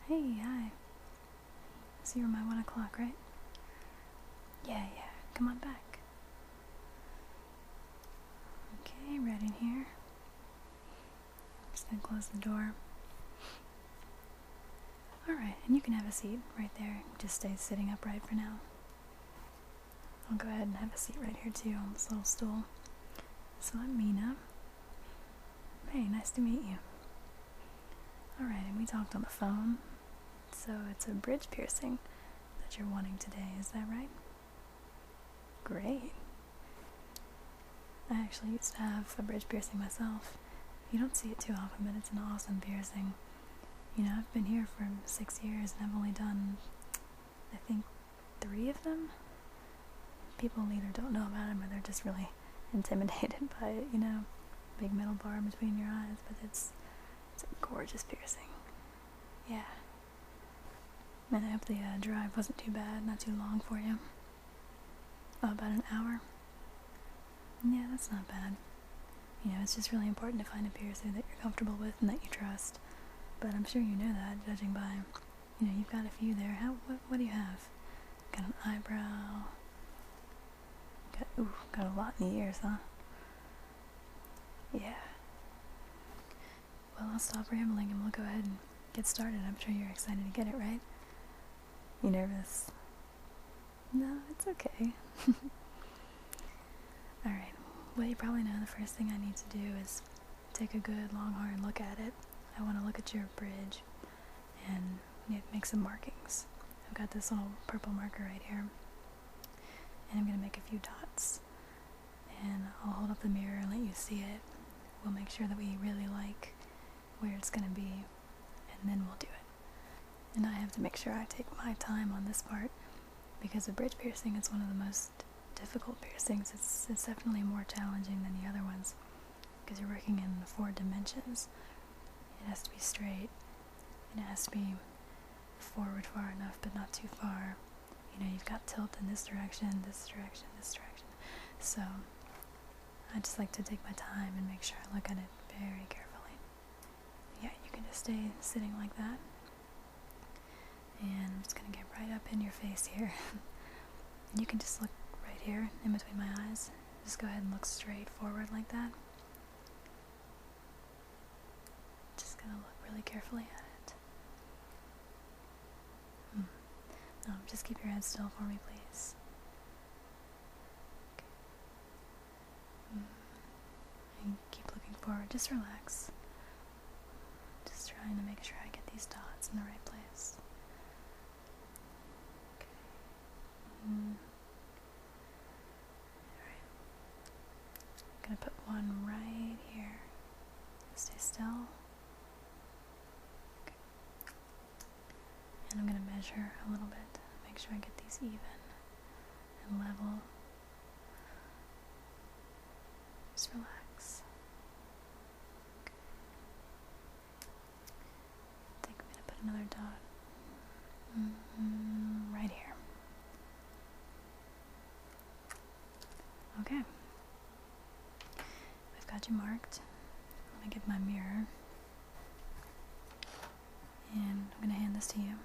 Hey, hi. So you're my 1 o'clock, right? Yeah. Come on back. Okay, right in here. Just gonna close the door. Alright, and you can have a seat right there. Just stay sitting upright for now. I'll go ahead and have a seat right here too on this little stool. So I'm Mina. Hey, nice to meet you. Alright, and we talked on the phone. So it's a bridge piercing that you're wanting today, is that right? Great. I actually used to have a bridge piercing myself. You don't see it too often, but it's an awesome piercing. You know, I've been here for 6 years and I've only done, I think, 3 of them. People either don't know about them or they're just really intimidated by it, you know. Big metal bar between your eyes, but it's a gorgeous piercing. Yeah. And I hope the drive wasn't too bad, not too long for you. Oh, about an hour? Yeah, that's not bad. You know, it's just really important to find a piercer that you're comfortable with and that you trust. But I'm sure you know that, judging by, you know, you've got a few there. What do you have? Got an eyebrow. Got a lot in the ears, huh? Yeah. Well, I'll stop rambling and we'll go ahead and get started. I'm sure you're excited to get it, right? You nervous? No, it's okay. Alright, well, you probably know the first thing I need to do is take a good, long, hard look at it. I want to look at your bridge and make some markings. I've got this little purple marker right here, and I'm going to make a few dots. And I'll hold up the mirror and let you see it. We'll make sure that we really like where it's going to be, and then we'll do it. And I have to make sure I take my time on this part, because a bridge piercing is one of the most difficult piercings. It's definitely more challenging than the other ones, because you're working in 4 dimensions. It has to be straight, and it has to be forward far enough, but not too far. You know, you've got tilt in this direction, this direction, this direction. So, I just like to take my time and make sure I look at it very carefully. Yeah, you can just stay sitting like that. And I'm just going to get right up in your face here. And you can just look right here, in between my eyes. Just go ahead and look straight forward like that. Just going to look really carefully at it. Just keep your head still for me, please. Okay. And keep looking forward. Just relax. Just trying to make sure I get these dots in the right place. Okay. Alright. I'm gonna put one right here. Stay still. Okay. And I'm gonna measure a little bit. Make sure I get these even and level. Just relax. Okay. I think I'm gonna put another dot right here. Okay. I've got you marked. Let me get my mirror. And I'm gonna hand this to you.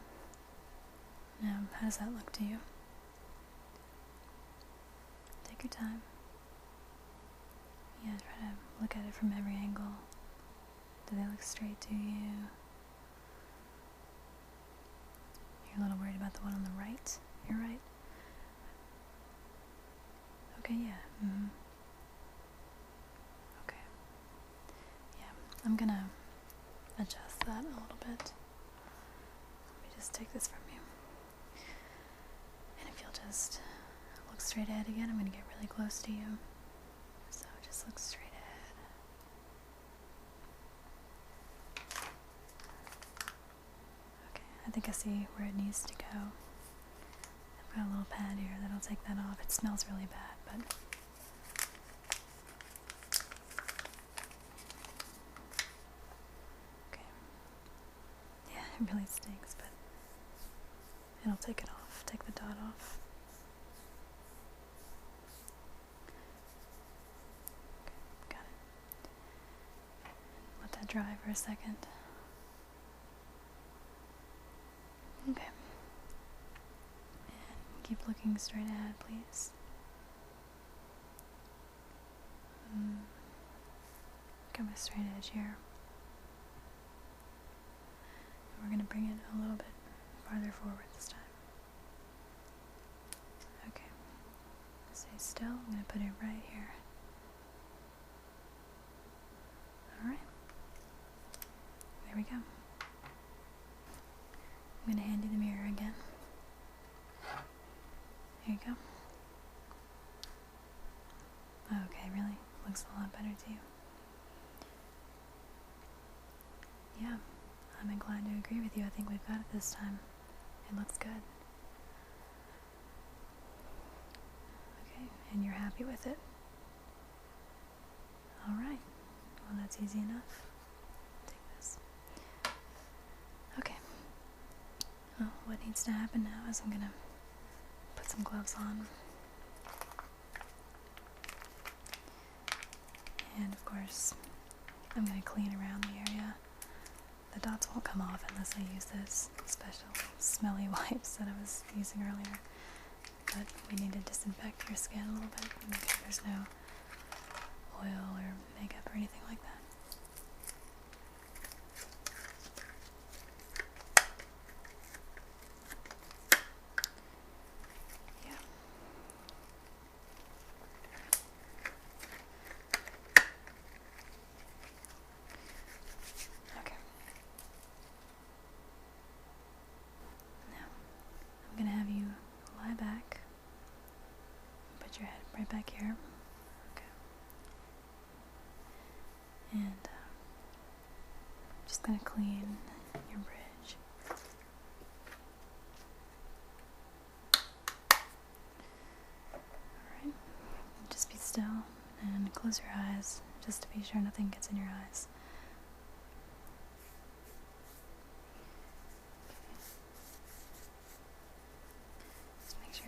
Now, how does that look to you? Take your time. Yeah, try to look at it from every angle. Do they look straight to you? You're a little worried about the one on the right? You're right. Okay, yeah. Okay. Yeah, I'm gonna adjust that a little bit. Let me just take this from you. And if you'll just look straight ahead again, I'm gonna get really close to you. So just look straight ahead. Okay, I think I see where it needs to go. I've got a little pad here that'll take that off. It smells really bad, but okay. Yeah, it really stinks, but it'll take it off. Take the dot off. Okay, got it. Let that dry for a second. Keep looking straight ahead, please. Got my straight edge here. And we're going to bring it a little bit farther forward this time. Okay. Stay still. I'm going to put it right here. Alright. There we go. I'm going to hand you the mirror again. Here you go. Okay, really? Looks a lot better to you. Yeah, I'm inclined to agree with you. I think we've got it this time. It looks good. Okay, and you're happy with it? Alright, well that's easy enough. Take this. Okay. Well, what needs to happen now is I'm gonna put some gloves on. And of course, I'm going to clean around the area. The dots won't come off unless I use those special smelly wipes that I was using earlier. But we need to disinfect your skin a little bit and make sure there's no oil or makeup or anything like that. I'm going to have you lie back, put your head right back here, okay, and I'm just going to clean your bridge. Alright, just be still and close your eyes just to be sure nothing gets in your eyes.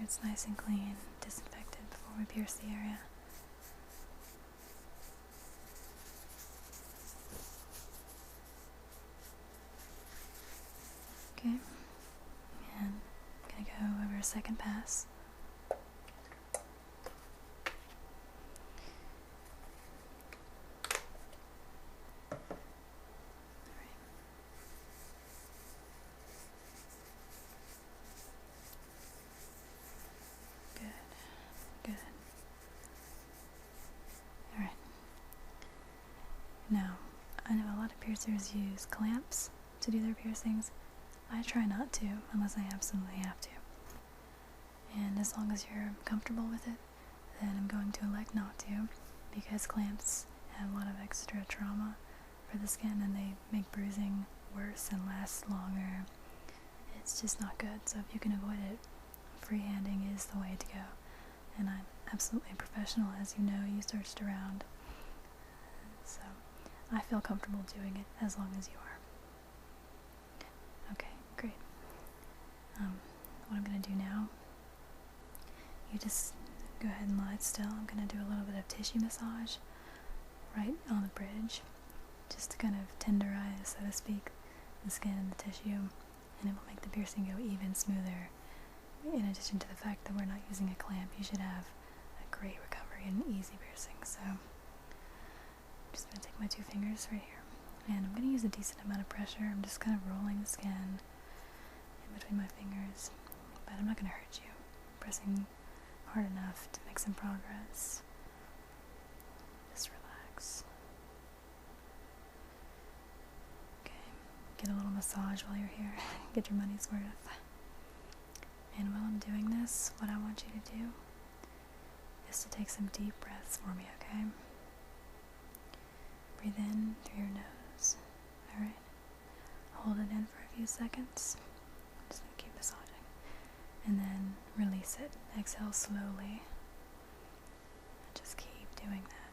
It's nice and clean, disinfected before we pierce the area. Okay, and I'm gonna go over a second pass. Now, I know a lot of piercers use clamps to do their piercings. I try not to, unless I absolutely have to. And as long as you're comfortable with it, then I'm going to elect not to, because clamps have a lot of extra trauma for the skin and they make bruising worse and last longer. It's just not good, so if you can avoid it, freehanding is the way to go. And I'm absolutely a professional, as you know, you searched around. So I feel comfortable doing it as long as you are. Okay, great. What I'm going to do now, you just go ahead and lie still. I'm going to do a little bit of tissue massage right on the bridge, just to kind of tenderize, so to speak, the skin and the tissue, and it will make the piercing go even smoother. In addition to the fact that we're not using a clamp, you should have a great recovery and easy piercing. So I'm just going to take my 2 fingers right here, and I'm going to use a decent amount of pressure. I'm just kind of rolling the skin in between my fingers, but I'm not going to hurt you. I'm pressing hard enough to make some progress. Just relax. Okay, get a little massage while you're here. Get your money's worth. And while I'm doing this, what I want you to do is to take some deep breaths for me, okay? Breathe in through your nose. Alright? Hold it in for a few seconds. I'm just going to keep massaging. And then release it. Exhale slowly. And just keep doing that.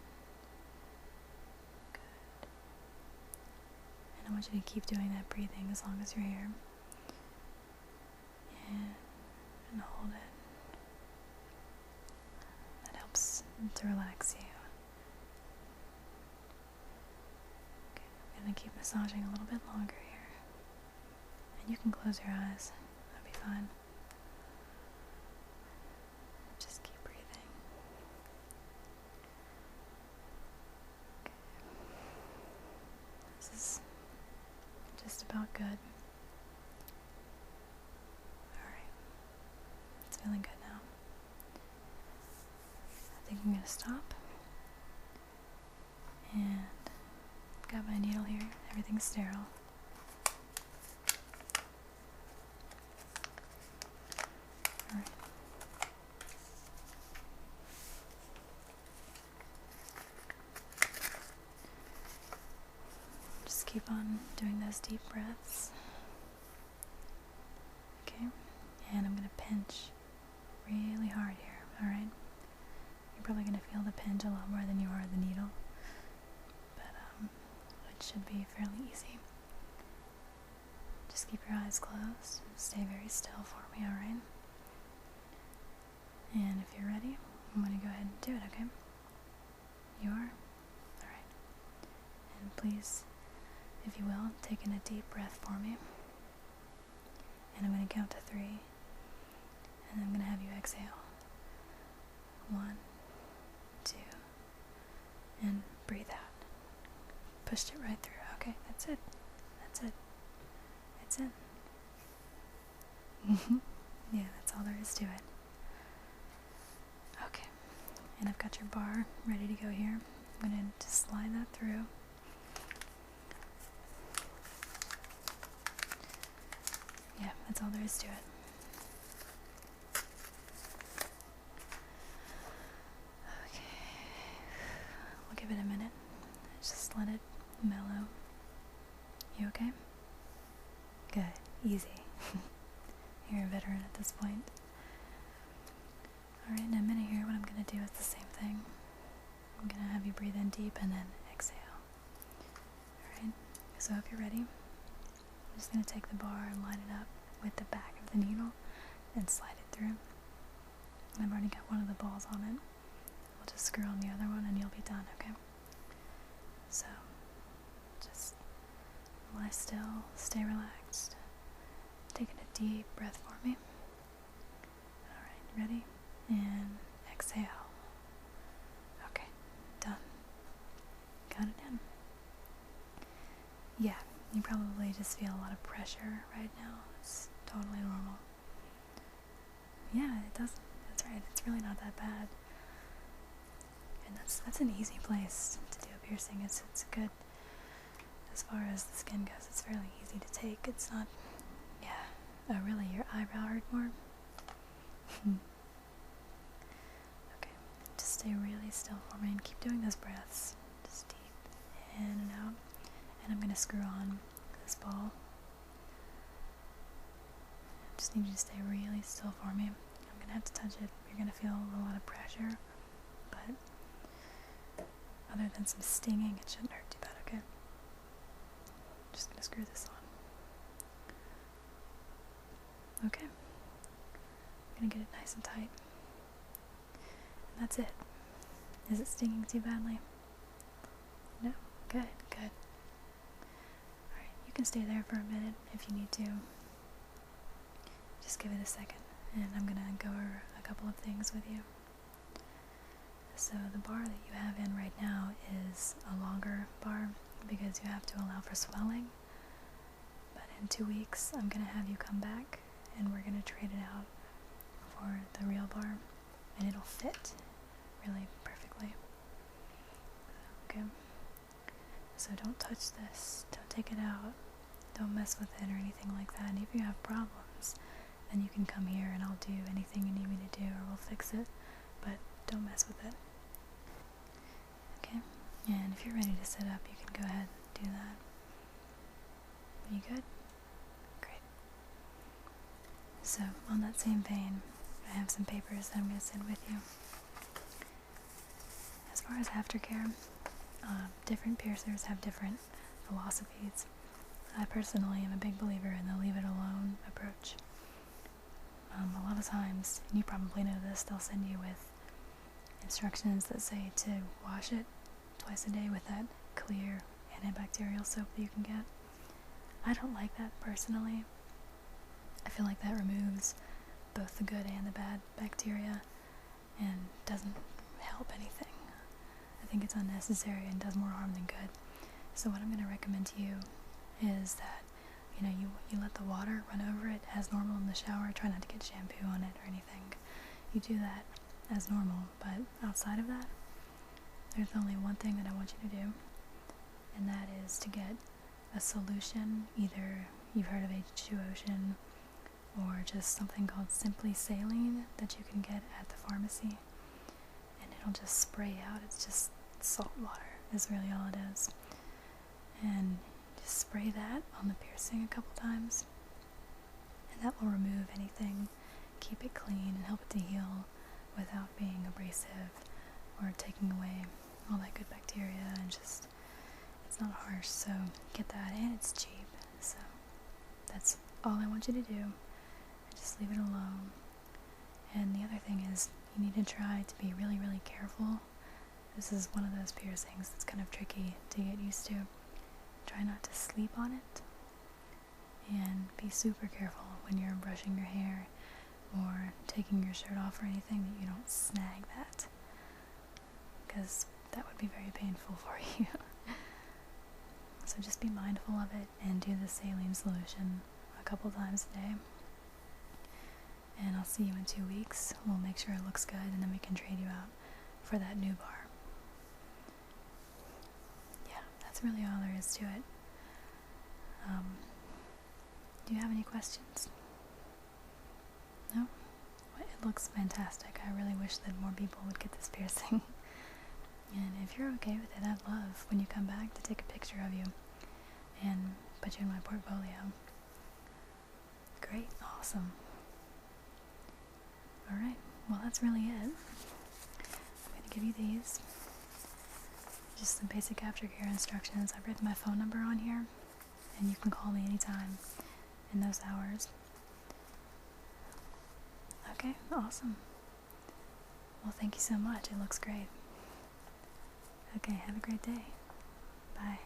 Good. And I want you to keep doing that breathing as long as you're here. And hold it. That helps to relax you. Okay, I'm going to keep massaging a little bit longer here. And you can close your eyes. That'll be fine. out good. Alright. It's feeling good now. I think I'm gonna stop. And got my needle here. Everything's sterile. Alright. Just keep on doing those deep breaths. Okay. And I'm gonna pinch really hard here, alright? You're probably gonna feel the pinch a lot more than you are the needle. But it should be fairly easy. Just keep your eyes closed. Stay very still for me, alright? And if you're ready, I'm gonna go ahead and do it, okay? You are? Alright. And please, if you will, take in a deep breath for me. And I'm gonna count to 3. And I'm gonna have you exhale. 1, 2, and breathe out. Pushed it right through. Okay, that's it. That's it. It's in. Yeah, that's all there is to it. Okay, and I've got your bar ready to go here. I'm gonna just slide that through. Yeah, that's all there is to it. Okay, we'll give it a minute. Just let it mellow. You okay? Good. Easy. You're a veteran at this point. Alright, in a minute here, what I'm going to do is the same thing. I'm going to have you breathe in deep and then exhale. Alright, so if you're ready, I'm just going to take the bar and line it up with the back of the needle and slide it through. I've already got one of the balls on it. We'll just screw on the other one and you'll be done, okay? So, just lie still, stay relaxed. Taking a deep breath for me. Alright, ready? And exhale. Okay, done. Got it in. Yeah, you probably just feel a lot of pressure right now. It's totally normal. Yeah, it doesn't. That's right. It's really not that bad. And that's an easy place to do a piercing. It's good. As far as the skin goes, it's fairly easy to take. It's not. Yeah. Oh, really? Your eyebrow hurt more? Okay. Just stay really still for me and keep doing those breaths. Just deep in and out. And I'm gonna screw on this ball. Just need you to stay really still for me. I'm gonna have to touch it. You're gonna feel a lot of pressure, but other than some stinging, it shouldn't hurt too bad, okay? Just gonna screw this on. Okay. I'm gonna get it nice and tight. And that's it. Is it stinging too badly? No? Good, good. Alright, you can stay there for a minute if you need to. Just give it a second, and I'm gonna go over a couple of things with you. So the bar that you have in right now is a longer bar because you have to allow for swelling. But in 2 weeks, I'm gonna have you come back and we're gonna trade it out for the real bar, and it'll fit really perfectly. Okay. So don't touch this. Don't take it out. Don't mess with it or anything like that. And if you have problems, then you can come here and I'll do anything you need me to do, or we'll fix it. But don't mess with it. Okay? And if you're ready to sit up, you can go ahead and do that. Are you good? Great. So, on that same vein, I have some papers that I'm going to send with you. As far as aftercare, different piercers have different philosophies. I personally am a big believer in the leave it alone approach. A lot of times, and you probably know this, they'll send you with instructions that say to wash it twice a day with that clear antibacterial soap that you can get. I don't like that personally. I feel like that removes both the good and the bad bacteria and doesn't help anything. I think it's unnecessary and does more harm than good. So what I'm going to recommend to you is that you know, you let the water run over it as normal in the shower. Try not to get shampoo on it or anything. You do that as normal, but outside of that, there's only one thing that I want you to do, and that is to get a solution. Either you've heard of H2 Ocean or just something called Simply Saline that you can get at the pharmacy, and it'll just spray out. It's just salt water is really all it is. And just spray that on the piercing a couple times, and that will remove anything, keep it clean, and help it to heal without being abrasive or taking away all that good bacteria. And just, it's not harsh, so get that, and it's cheap. So that's all I want you to do. Just leave it alone. And the other thing is, you need to try to be really, really careful. This is one of those piercings that's kind of tricky to get used to. Try not to sleep on it, and be super careful when you're brushing your hair or taking your shirt off or anything, that you don't snag that, because that would be very painful for you. So just be mindful of it and do the saline solution a couple times a day. And I'll see you in 2 weeks. We'll make sure it looks good, and then we can trade you out for that new bar. Yeah, that's really all there is to it. Do you have any questions? No? Well, it looks fantastic. I really wish that more people would get this piercing. And if you're okay with it, I'd love, when you come back, to take a picture of you and put you in my portfolio. Great, awesome. Alright, well, that's really it. I'm going to give you these. Just some basic aftercare instructions. I've written my phone number on here, and you can call me anytime in those hours. Okay, awesome. Well, thank you so much. It looks great. Okay, have a great day. Bye.